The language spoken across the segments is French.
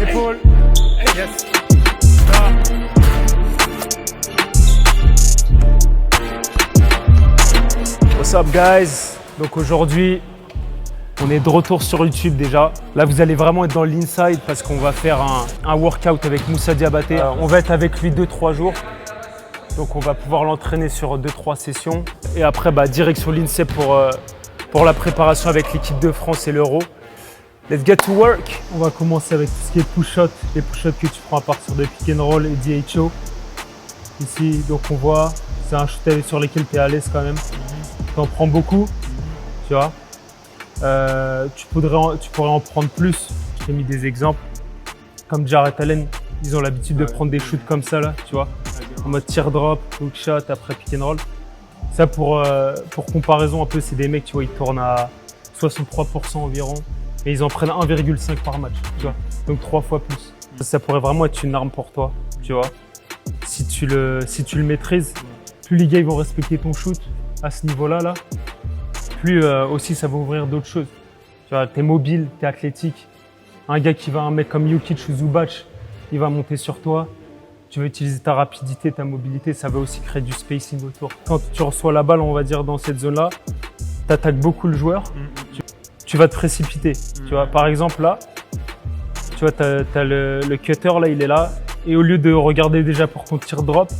épaule. Yes. Ça. What's up guys? Donc aujourd'hui, on est de retour sur YouTube déjà. Là, vous allez vraiment être dans l'inside parce qu'on va faire un workout avec Moussa Diabaté. On va être avec lui 2-3 jours. Donc on va pouvoir l'entraîner sur 2-3 sessions. Et après, direction l'INSEP pour la préparation avec l'équipe de France et l'Euro. Let's get to work. On va commencer avec tout ce qui est push-shot. Les push-shots que tu prends à partir de pick and roll et DHO. Ici, donc on voit, c'est un shoot sur lequel tu es à l'aise quand même. Tu en prends beaucoup, tu vois. Tu pourrais en prendre plus. Je t'ai mis des exemples. Comme Jarrett Allen, ils ont l'habitude de prendre des shoots comme ça là, tu vois. En mode teardrop, hook shot, après pick and roll. Ça pour comparaison un peu, c'est des mecs, tu vois, ils tournent à 63% environ. Et ils en prennent 1,5 par match, tu vois. Donc 3 fois plus. Ça pourrait vraiment être une arme pour toi, tu vois. Si tu le maîtrises, plus les gars ils vont respecter ton shoot à ce niveau-là, là, plus aussi ça va ouvrir d'autres choses. Tu vois, t'es mobile, t'es athlétique. Un mec comme Jokic ou Zubac, il va monter sur toi. Tu veux utiliser ta rapidité, ta mobilité, ça va aussi créer du spacing autour. Quand tu reçois la balle, on va dire, dans cette zone-là, tu attaques beaucoup le joueur, tu vas te précipiter. Tu vois, par exemple, là, tu vois, t'as le cutter, là, il est là. Et au lieu de regarder déjà pour ton tir drop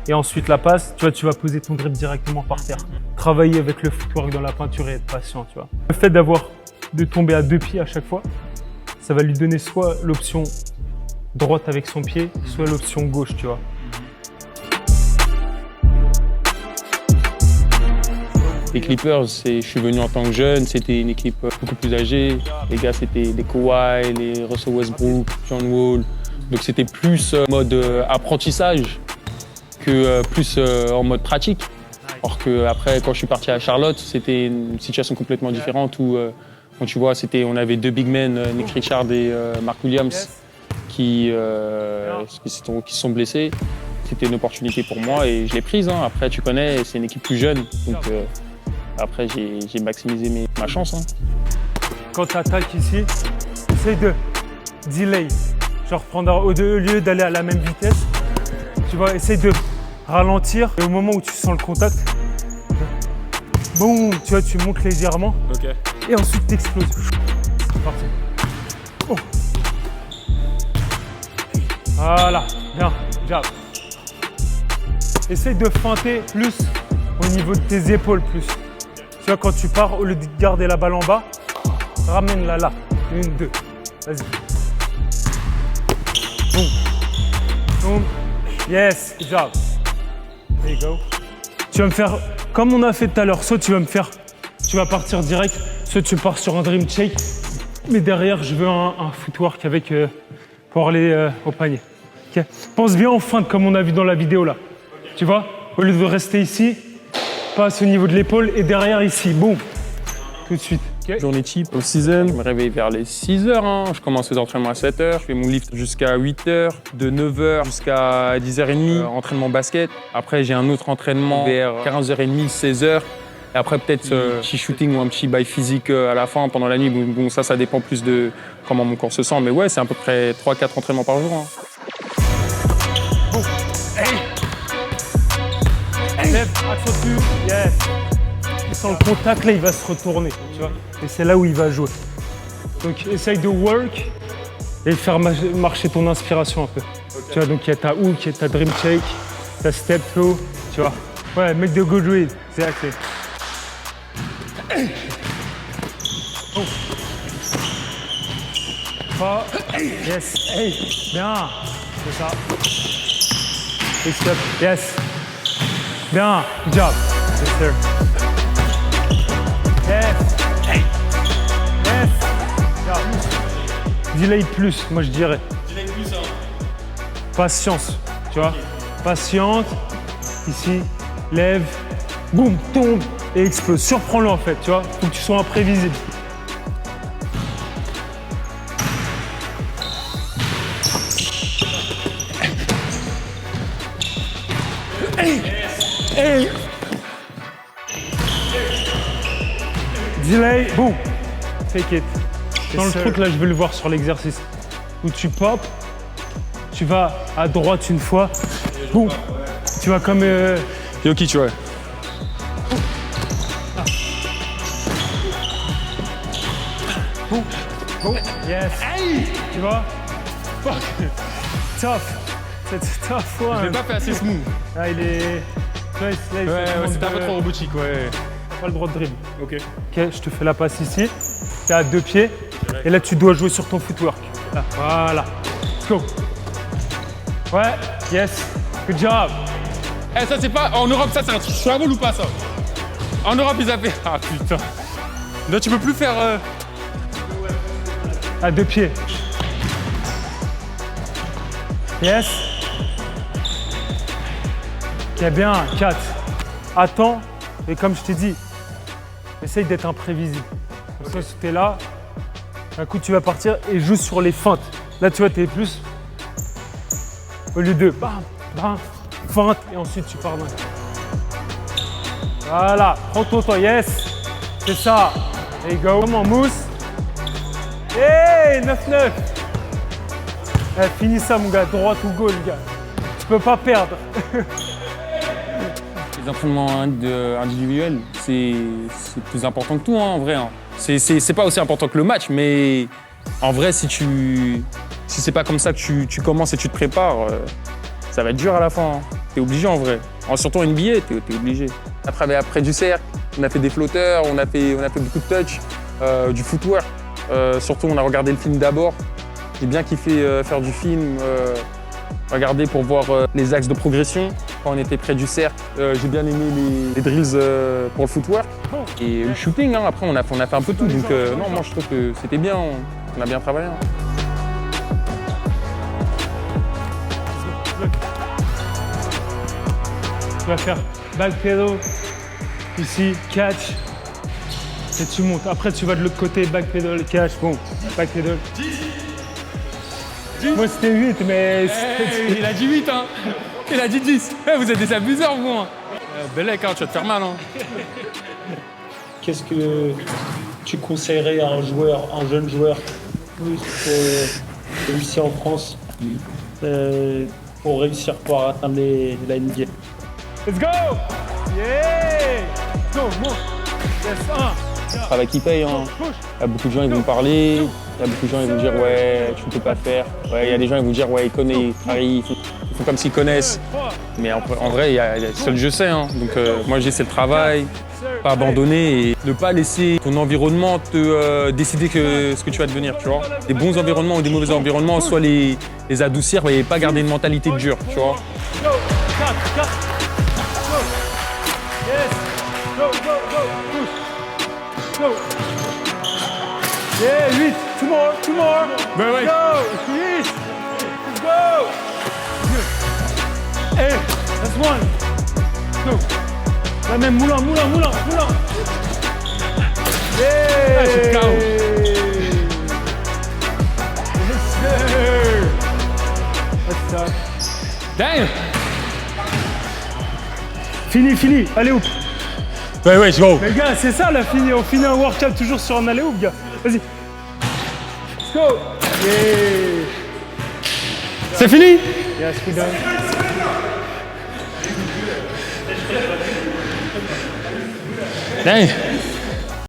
et ensuite la passe, tu vois, tu vas poser ton grip directement par terre. Travailler avec le footwork dans la peinture et être patient, tu vois. Le fait de tomber à 2 pieds à chaque fois, ça va lui donner soit l'option droite avec son pied, soit l'option gauche, tu vois. Les Clippers, je suis venu en tant que jeune, c'était une équipe beaucoup plus âgée. Les gars, c'était les Kawhi, les Russell Westbrook, John Wall. Donc c'était plus en mode apprentissage que plus en mode pratique. Alors que après, quand je suis parti à Charlotte, c'était une situation complètement différente où, tu vois, on avait 2 big men, Nick Richard et Mark Williams, qui se sont blessés. C'était une opportunité pour moi et je l'ai prise. Hein. Après, tu connais, c'est une équipe plus jeune. Donc après, j'ai maximisé ma chance. Hein. Quand tu attaques ici, essaye de delay. Genre au lieu d'aller à la même vitesse, tu vois, essaye de ralentir. Et au moment où tu sens le contact, boum, tu vois, tu montes légèrement. Okay. Et ensuite tu exploses. C'est parti. Oh. Voilà, bien, jab. Essaye de feinter plus au niveau de tes épaules plus. Tu vois, quand tu pars, au lieu de garder la balle en bas, ramène-la là. 1, 2. Vas-y. Boum. Boum. Yes, good job. There you go. Tu vas me faire, comme on a fait tout à l'heure, soit tu vas partir direct, soit tu pars sur un dream shake. Mais derrière, je veux un footwork avec, pour aller au panier. Okay. Pense bien en feinte comme on a vu dans la vidéo là. Okay. Tu vois, au lieu de rester ici, passe au niveau de l'épaule et derrière ici, boum, tout de suite. Okay. Journée type, off-season, je me réveille vers les 6h, hein. Je commence les entraînements à 7h, je fais mon lift jusqu'à 8h, de 9h jusqu'à 10h30, entraînement basket. Après, j'ai un autre entraînement vers 15h30, 16h. Et après, peut-être un petit shooting ou un petit bail physique à la fin, pendant la nuit. Bon, ça dépend plus de comment mon corps se sent. Mais ouais, c'est à peu près 3-4 entraînements par jour. Hein. Bon. Hey. Hey. Lève, accentue, yes. Sans le contact, là, il va se retourner, tu vois. Et c'est là où il va jouer. Donc, essaye de work et faire marcher ton inspiration un peu. Okay. Tu vois, donc il y a ta hook, il y a ta dream shake, ta step flow, tu vois. Ouais, make the good read, exactly. Oh. Pas. Yes, hey, bien. C'est ça. Big step, yes. Bien, good job. Yes, sir. Yes. Hey. Yes. Job. Delay plus, moi je dirais. Delay plus, hein. Patience, tu vois. Patiente. Ici, lève, boum, tombe et explose. Surprends-le en fait, tu vois. Faut que tu sois imprévisible. Hey. Hey. Delay, boum. Take it. Dans le truc là, je veux le voir sur l'exercice. où tu pop, tu vas à droite une fois, boum, tu vas comme... Yoki, tu vois. Boum, boum, yes, tu vois? Fuck, tough, c'est tough, ouais. Je l'ai pas fait assez smooth. Ah, il est... Tu vois, là, il Ouais, fait c'était un peu trop robotique, ouais. pas le droit de dribble. Ok. Ok, je te fais la passe ici. T'es à 2 pieds. Et là, tu dois jouer sur ton footwork. Là, voilà. Let's go. Ouais, yes. Good job. Eh, ça, c'est pas. En Europe, ça, c'est un truc travel ou pas, ça? En Europe, ils avaient. Ah, putain. Là, tu peux plus faire. À 2 pieds. Yes. Ok, bien. 4. Attends. Et comme je t'ai dit, essaye d'être imprévisible. Comme ça, si t'es là, un coup, tu vas partir et joue sur les feintes. Là, tu vois, t'es plus. Au lieu de bam, bam, feinte, et ensuite tu pars d'un. Voilà, prends ton temps, yes. C'est ça. There you go. Comment, mousse. Hey, 9-9. Eh, finis ça, mon gars, droite ou gauche, gars. Tu peux pas perdre. Les entraînements individuels, c'est plus important que tout, hein, en vrai. Hein. C'est pas aussi important que le match, mais en vrai, si c'est pas comme ça que tu commences et tu te prépares, ça va être dur à la fin. Hein. T'es obligé en vrai. Surtout en NBA, t'es obligé. On a travaillé après du cercle, on a fait des flotteurs, on a fait beaucoup de touch, du footwork. Surtout, on a regardé le film d'abord. J'ai bien kiffé faire du film, regarder pour voir les axes de progression. Quand on était près du cercle, j'ai bien aimé les drills pour le footwork. Et le shooting, hein, après, on a fait un peu tout. Donc, non, moi, je trouve que c'était bien. On a bien travaillé. Hein. Tu vas faire back pedal, ici, catch, et tu montes. Après, tu vas de l'autre côté, back pedal, catch, bon, back pedal. 10. Moi, c'était 8, mais... Hey, il a dit 8, hein. Il a dit 10. Hey, vous êtes des abuseurs, vous. Hein. Belek, hein, tu vas te faire mal. Hein. Qu'est-ce que tu conseillerais à un jeune joueur, plus pour réussir en France, pour réussir pour atteindre la NBA? Let's go! Yeah! Go, monte! Yes, 1. Travail qui paye. Hein. Il y a beaucoup de gens qui vont parler. Il y a beaucoup de gens qui vont dire ouais, tu ne peux pas faire. Ouais, il y a des gens qui vont dire ouais, ils connaissent, ils font comme s'ils connaissent. Mais en vrai, seul je sais. Hein. Donc moi, je dis c'est le travail, pas abandonner et ne pas laisser ton environnement te décider ce que tu vas devenir. Tu vois, des bons environnements ou des mauvais environnements, soit les adoucir, et pas garder une mentalité dure. Tu vois. Go, 4, 4. Go. Yes. Go, go, go. Push. Go. Yeah, 8. Two more. Ben ouais. Go. Yes. Go. Hey, that's 1. Go. La même, moulin. Yeah. Ah, je suis KO. Yes, sir. That's that. Damn. Fini. Allez, hoop. Ouais, je go. Mais gars, c'est ça la fini. On finit un workout toujours sur un alley hoop, gars. Vas-y. Let's go. Yeah. C'est fini? Yes, we done. Damn.